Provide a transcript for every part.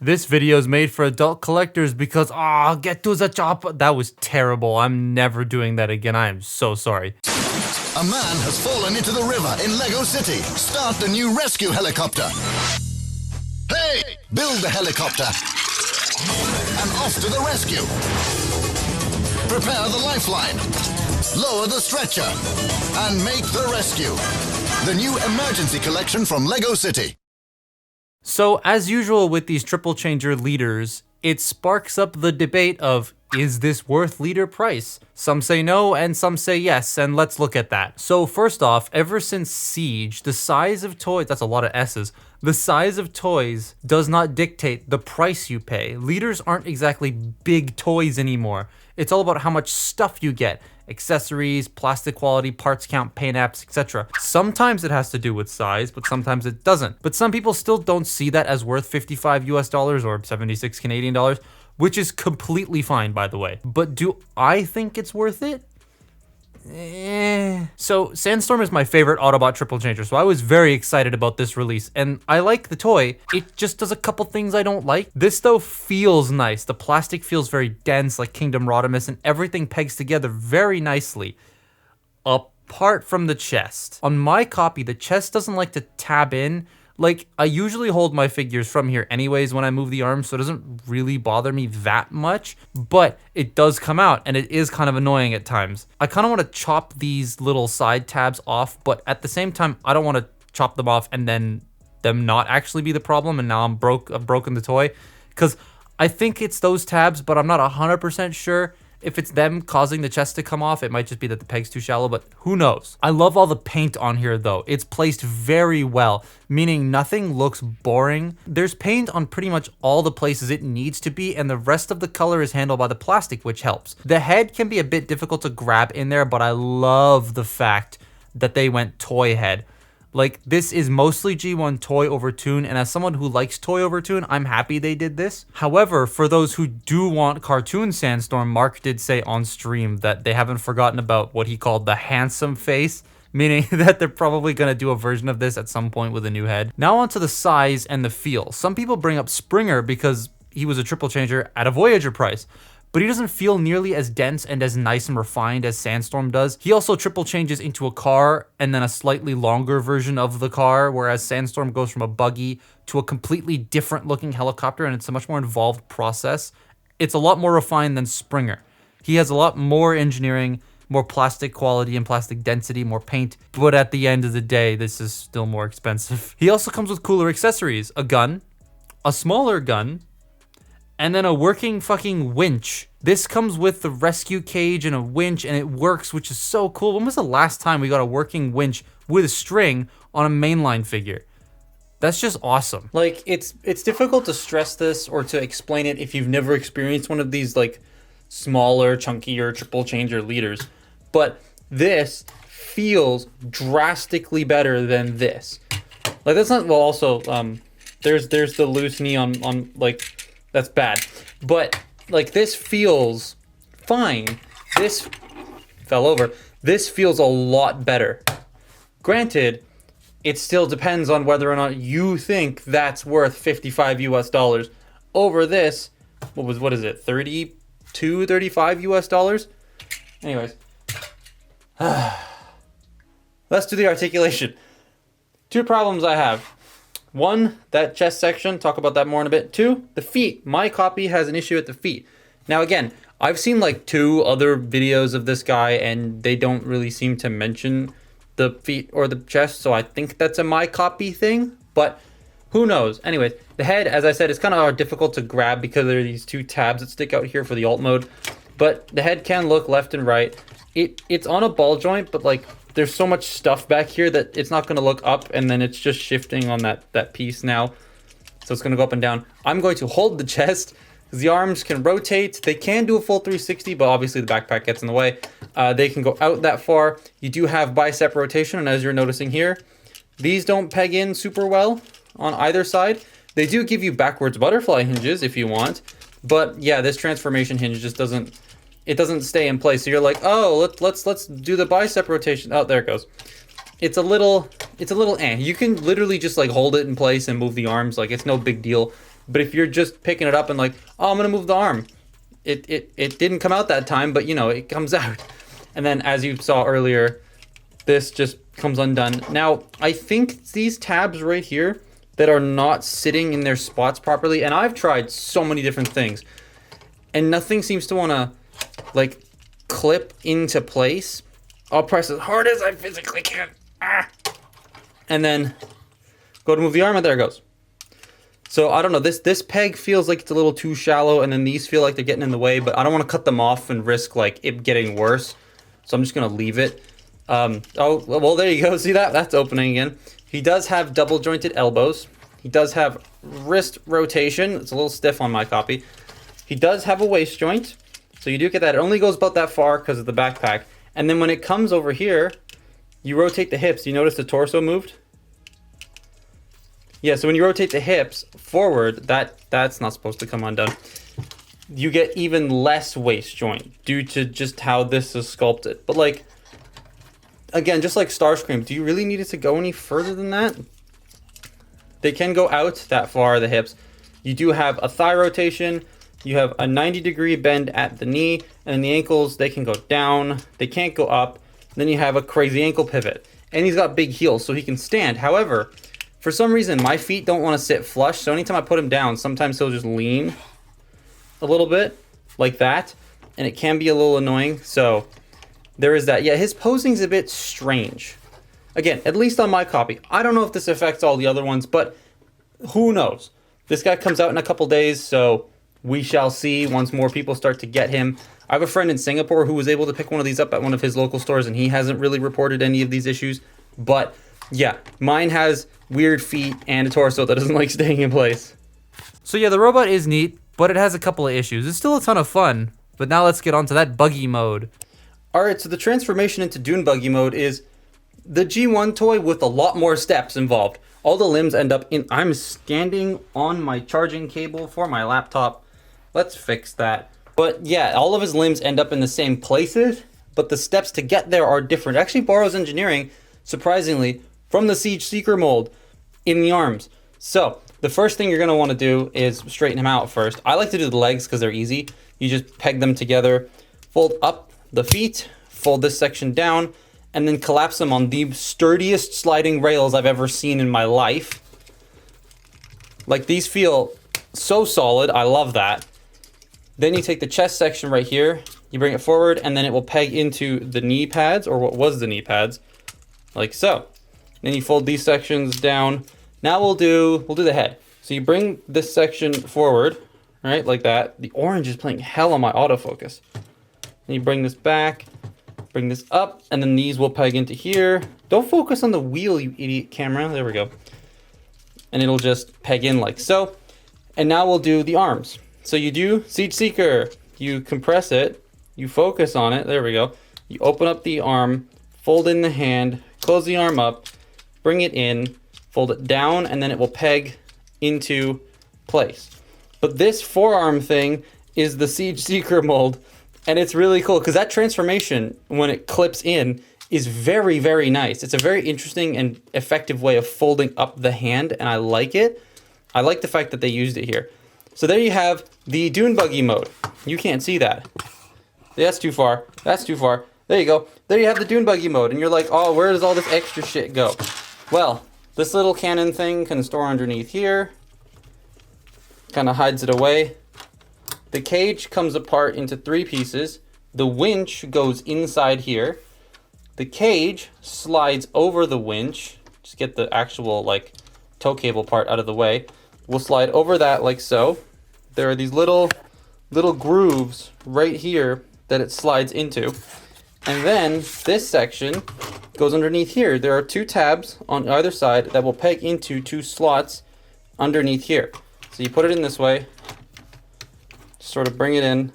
This video is made for adult collectors because, get to the chopper. That was terrible. I'm never doing that again. I am so sorry. A man has fallen into the river in Lego City. Start the new rescue helicopter. Hey! Build the helicopter. And off to the rescue. Prepare the lifeline. Lower the stretcher. And make the rescue. The new emergency collection from Lego City. So, as usual with these triple changer leaders, it sparks up the debate of, is this worth leader price? Some say no, and some say yes, and let's look at that. So first off, ever since Siege, the size of toys, that's a lot of S's, the size of toys does not dictate the price you pay. Leaders aren't exactly big toys anymore. It's all about how much stuff you get. Accessories, plastic quality, parts count, paint apps, etc. Sometimes it has to do with size, but sometimes it doesn't. But some people still don't see that as worth 55 US dollars or 76 Canadian dollars, which is completely fine, by the way. But do I think it's worth it? So Sandstorm is my favorite Autobot triple changer, so I was very excited about this release, and I like the toy. It just does a couple things I don't like. This though feels nice. The plastic feels very dense, like Kingdom Rodimus, and everything pegs together very nicely. Apart from the chest. On my copy, the chest doesn't like to tab in. Like, I usually hold my figures from here anyways when I move the arms, so it doesn't really bother me that much, but it does come out, and it is kind of annoying at times. I kind of want to chop these little side tabs off, but at the same time, I don't want to chop them off and then them not actually be the problem, and now I've broken the toy, because I think it's those tabs, but I'm not 100% sure. If it's them causing the chest to come off, it might just be that the peg's too shallow, but who knows? I love all the paint on here though. It's placed very well, meaning nothing looks boring. There's paint on pretty much all the places it needs to be, and the rest of the color is handled by the plastic, which helps. The head can be a bit difficult to grab in there, but I love the fact that they went toy head. Like, this is mostly G1 toy over toon, and as someone who likes toy over toon, I'm happy they did this. However, for those who do want cartoon Sandstorm, Mark did say on stream that they haven't forgotten about what he called the handsome face, meaning that they're probably going to do a version of this at some point with a new head. Now onto the size and the feel. Some people bring up Springer because he was a triple changer at a Voyager price, but he doesn't feel nearly as dense and as nice and refined as Sandstorm does. He also triple changes into a car and then a slightly longer version of the car, whereas Sandstorm goes from a buggy to a completely different looking helicopter, and it's a much more involved process. It's a lot more refined than Springer. He has a lot more engineering, more plastic quality and plastic density, more paint, but at the end of the day, this is still more expensive. He also comes with cooler accessories, a gun, a smaller gun, and then a working fucking winch. This comes with the rescue cage and a winch, and it works, which is so cool. When was the last time we got a working winch with a string on a mainline figure? That's just awesome. Like, it's difficult to stress this or to explain it if you've never experienced one of these, like, smaller, chunkier, triple changer leaders. But this feels drastically better than this. Like, that's not, well, also, there's the loose knee on like, that's bad. But, like, this feels fine. This fell over. This feels a lot better. Granted, it still depends on whether or not you think that's worth 55 US dollars over this. What is it? 32, 35 US dollars? Anyways. Let's do the articulation. Two problems I have. One, that chest section, talk about that more in a bit. Two, the feet. My copy has an issue at the feet. Now again, I've seen like 2 other videos of this guy and they don't really seem to mention the feet or the chest, so I think that's a my copy thing, but who knows? Anyways, the head, as I said, is kind of difficult to grab because there are these 2 tabs that stick out here for the alt mode, but the head can look left and right. It's on a ball joint, but like, there's so much stuff back here that it's not going to look up, and then it's just shifting on that piece now. So it's going to go up and down. I'm going to hold the chest because the arms can rotate. They can do a full 360, but obviously the backpack gets in the way. They can go out that far. You do have bicep rotation, and as you're noticing here, these don't peg in super well on either side. They do give you backwards butterfly hinges if you want, but yeah, this transformation hinge just doesn't stay in place. So you're like, oh, let's do the bicep rotation. Oh, there it goes. It's a little You can literally just like hold it in place and move the arms. Like, it's no big deal. But if you're just picking it up and like, oh, I'm gonna move the arm, it didn't come out that time, but you know, it comes out. And then as you saw earlier, this just comes undone. Now, I think these tabs right here that are not sitting in their spots properly, and I've tried so many different things, and nothing seems to wanna like clip into place. I'll press as hard as I physically can. And then go to move the arm, and there it goes. So I don't know, this peg feels like it's a little too shallow, and then these feel like they're getting in the way, but I don't want to cut them off and risk like it getting worse. So I'm just gonna leave it. Oh, well, there you go. See that? That's opening again. He does have double jointed elbows. He does have wrist rotation. It's a little stiff on my copy. He does have a waist joint. So you do get that. It only goes about that far because of the backpack. And then when it comes over here, you rotate the hips. You notice the torso moved? Yeah, so when you rotate the hips forward, that's not supposed to come undone. You get even less waist joint due to just how this is sculpted. But like, again, just like Starscream, do you really need it to go any further than that? They can go out that far, the hips. You do have a thigh rotation. You have a 90-degree bend at the knee, and the ankles, they can go down. They can't go up. Then you have a crazy ankle pivot. And he's got big heels, so he can stand. However, for some reason, my feet don't want to sit flush, so anytime I put him down, sometimes he'll just lean a little bit, like that, and it can be a little annoying, so there is that. Yeah, his posing's a bit strange. Again, at least on my copy. I don't know if this affects all the other ones, but who knows? This guy comes out in a couple days, so we shall see once more people start to get him. I have a friend in Singapore who was able to pick one of these up at one of his local stores, and he hasn't really reported any of these issues, but yeah, mine has weird feet and a torso that doesn't like staying in place. So yeah, the robot is neat, but it has a couple of issues. It's still a ton of fun, but now let's get on to that buggy mode. Alright, so the transformation into Dune buggy mode is the G1 toy with a lot more steps involved. All the limbs end up in... I'm standing on my charging cable for my laptop. Let's fix that. But yeah, all of his limbs end up in the same places, but the steps to get there are different. It actually borrows engineering, surprisingly, from the Siege Seeker mold in the arms. So the first thing you're going to want to do is straighten him out first. I like to do the legs because they're easy. You just peg them together, fold up the feet, fold this section down, and then collapse them on the sturdiest sliding rails I've ever seen in my life. Like, these feel so solid. I love that. Then you take the chest section right here, you bring it forward, and then it will peg into the knee pads, or what was the knee pads, like so. Then you fold these sections down. Now we'll do the head. So you bring this section forward, right, like that. The orange is playing hell on my autofocus. Then you bring this back, bring this up, and then these will peg into here. Don't focus on the wheel, you idiot camera. There we go. And it'll just peg in like so. And now we'll do the arms. So you do Siege Seeker. You compress it, you focus on it, there we go. You open up the arm, fold in the hand, close the arm up, bring it in, fold it down, and then it will peg into place. But this forearm thing is the Siege Seeker mold, and it's really cool because that transformation, when it clips in, is very, very nice. It's a very interesting and effective way of folding up the hand, and I like it. I like the fact that they used it here. So there you have the Dune Buggy mode. You can't see that. That's too far. That's too far. There you go. There you have the Dune Buggy mode, and you're like, oh, where does all this extra shit go? Well, this little cannon thing can store underneath here. Kind of hides it away. The cage comes apart into 3 pieces. The winch goes inside here. The cage slides over the winch. Just get the actual like tow cable part out of the way. We'll slide over that like so. There are these little grooves right here that it slides into. And then this section goes underneath here. There are 2 tabs on either side that will peg into 2 slots underneath here. So you put it in this way, sort of bring it in,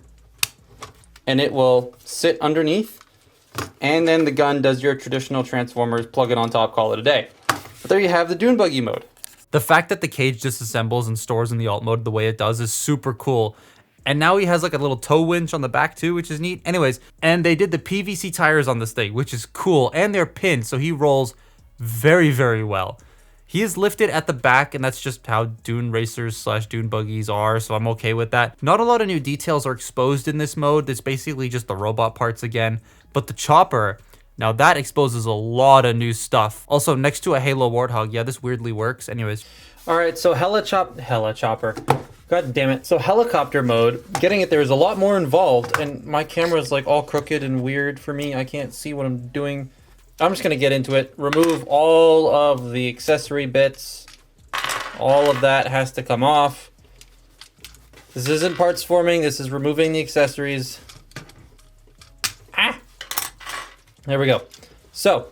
and it will sit underneath. And then the gun does your traditional Transformers, plug it on top, call it a day. But there you have the Dune Buggy mode. The fact that the cage disassembles and stores in the alt mode the way it does is super cool. And now he has like a little tow winch on the back too, which is neat. Anyways, and they did the PVC tires on this thing, which is cool. And they're pinned, so he rolls very, very well. He is lifted at the back, and that's just how dune racers / dune buggies are, so I'm okay with that. Not a lot of new details are exposed in this mode. It's basically just the robot parts again. But the chopper, now that exposes a lot of new stuff. Also, next to a Halo Warthog, yeah, this weirdly works. Anyways. All right, so Helichopper. God damn it. So helicopter mode, getting it there is a lot more involved, and my camera's like all crooked and weird for me. I can't see what I'm doing. I'm just gonna get into it. Remove all of the accessory bits. All of that has to come off. This isn't parts forming, this is removing the accessories. There we go. So,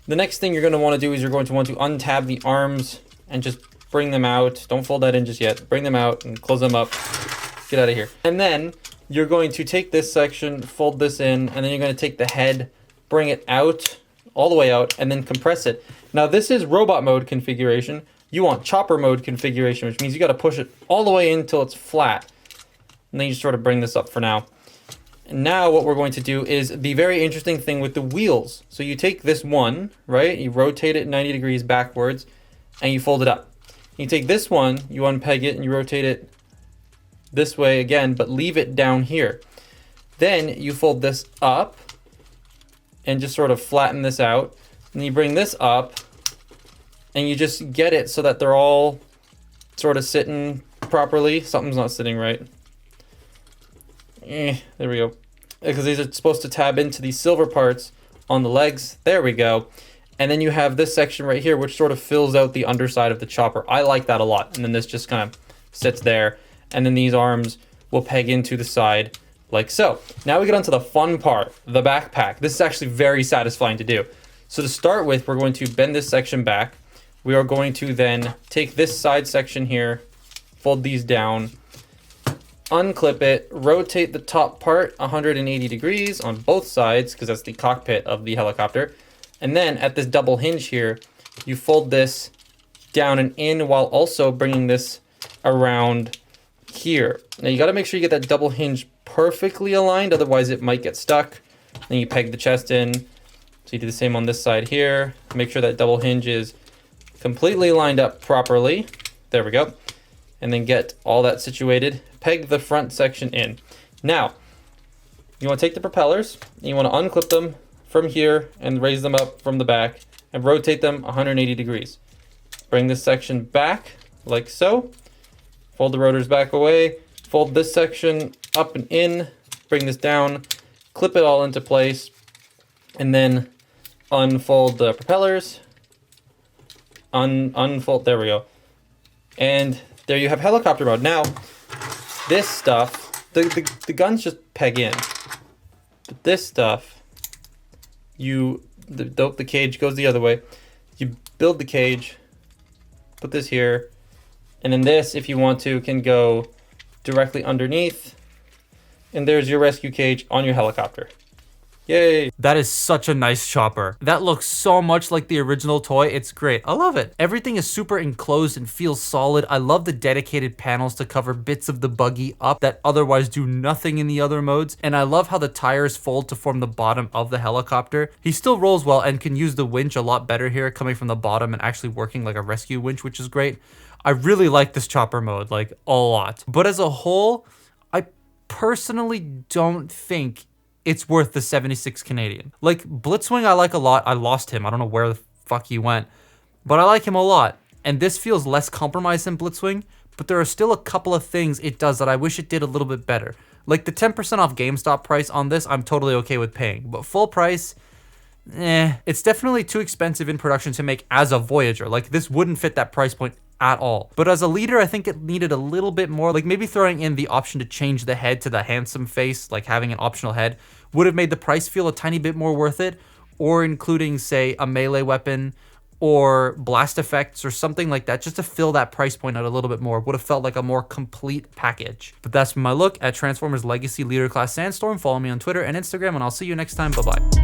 the next thing you're gonna wanna do is you're going to want to untab the arms and just bring them out. Don't fold that in just yet. Bring them out and close them up. Get out of here. And then you're going to take this section, fold this in, and then you're gonna take the head, bring it out, all the way out, and then compress it. Now this is robot mode configuration. You want chopper mode configuration, which means you gotta push it all the way in until it's flat. And then you just sort of bring this up for now. And now what we're going to do is the very interesting thing with the wheels. So you take this one, right? You rotate it 90 degrees backwards, and you fold it up. You take this one, you unpeg it, and you rotate it this way again, but leave it down here. Then you fold this up, and just sort of flatten this out. And you bring this up, and you just get it so that they're all sort of sitting properly. Something's not sitting right. There we go. Because these are supposed to tab into these silver parts on the legs. There we go. And then you have this section right here, which sort of fills out the underside of the chopper. I like that a lot. And then this just kind of sits there. And then these arms will peg into the side like so. Now we get onto the fun part, the backpack. This is actually very satisfying to do. So to start with, we're going to bend this section back. We are going to then take this side section here, fold these down, unclip it, rotate the top part 180 degrees on both sides, because that's the cockpit of the helicopter. And then at this double hinge here, you fold this down and in while also bringing this around here. Now you got to make sure you get that double hinge perfectly aligned, otherwise it might get stuck. Then you peg the chest in. So you do the same on this side here. Make sure that double hinge is completely lined up properly. There we go. And then get all that situated. Peg the front section in. Now, you want to take the propellers, and you want to unclip them from here and raise them up from the back and rotate them 180 degrees. Bring this section back like so. Fold the rotors back away. Fold this section up and in. Bring this down. Clip it all into place. And then unfold the propellers. Unfold. There we go. And there you have helicopter mode. Now, this stuff, the guns just peg in. But this stuff, the cage goes the other way. You build the cage, put this here, and then this, if you want to, can go directly underneath. And there's your rescue cage on your helicopter. Yay. That is such a nice chopper. That looks so much like the original toy. It's great. I love it. Everything is super enclosed and feels solid. I love the dedicated panels to cover bits of the buggy up that otherwise do nothing in the other modes. And I love how the tires fold to form the bottom of the helicopter. He still rolls well and can use the winch a lot better here, coming from the bottom and actually working like a rescue winch, which is great. I really like this chopper mode, like a lot. But as a whole, I personally don't think it's worth the 76 Canadian. Like, Blitzwing I like a lot. I lost him. I don't know where the fuck he went. But I like him a lot. And this feels less compromised than Blitzwing, but there are still a couple of things it does that I wish it did a little bit better. Like the 10% off GameStop price on this, I'm totally okay with paying. But full price, it's definitely too expensive in production to make as a Voyager. Like, this wouldn't fit that price point at all. But as a leader, I think it needed a little bit more. Like, maybe throwing in the option to change the head to the handsome face, like having an optional head, would have made the price feel a tiny bit more worth it. Or including, say, a melee weapon or blast effects or something like that, just to fill that price point out a little bit more. Would have felt like a more complete package. But that's my look at Transformers Legacy Leader Class Sandstorm. Follow me on Twitter and Instagram, and I'll see you next time. Bye-bye.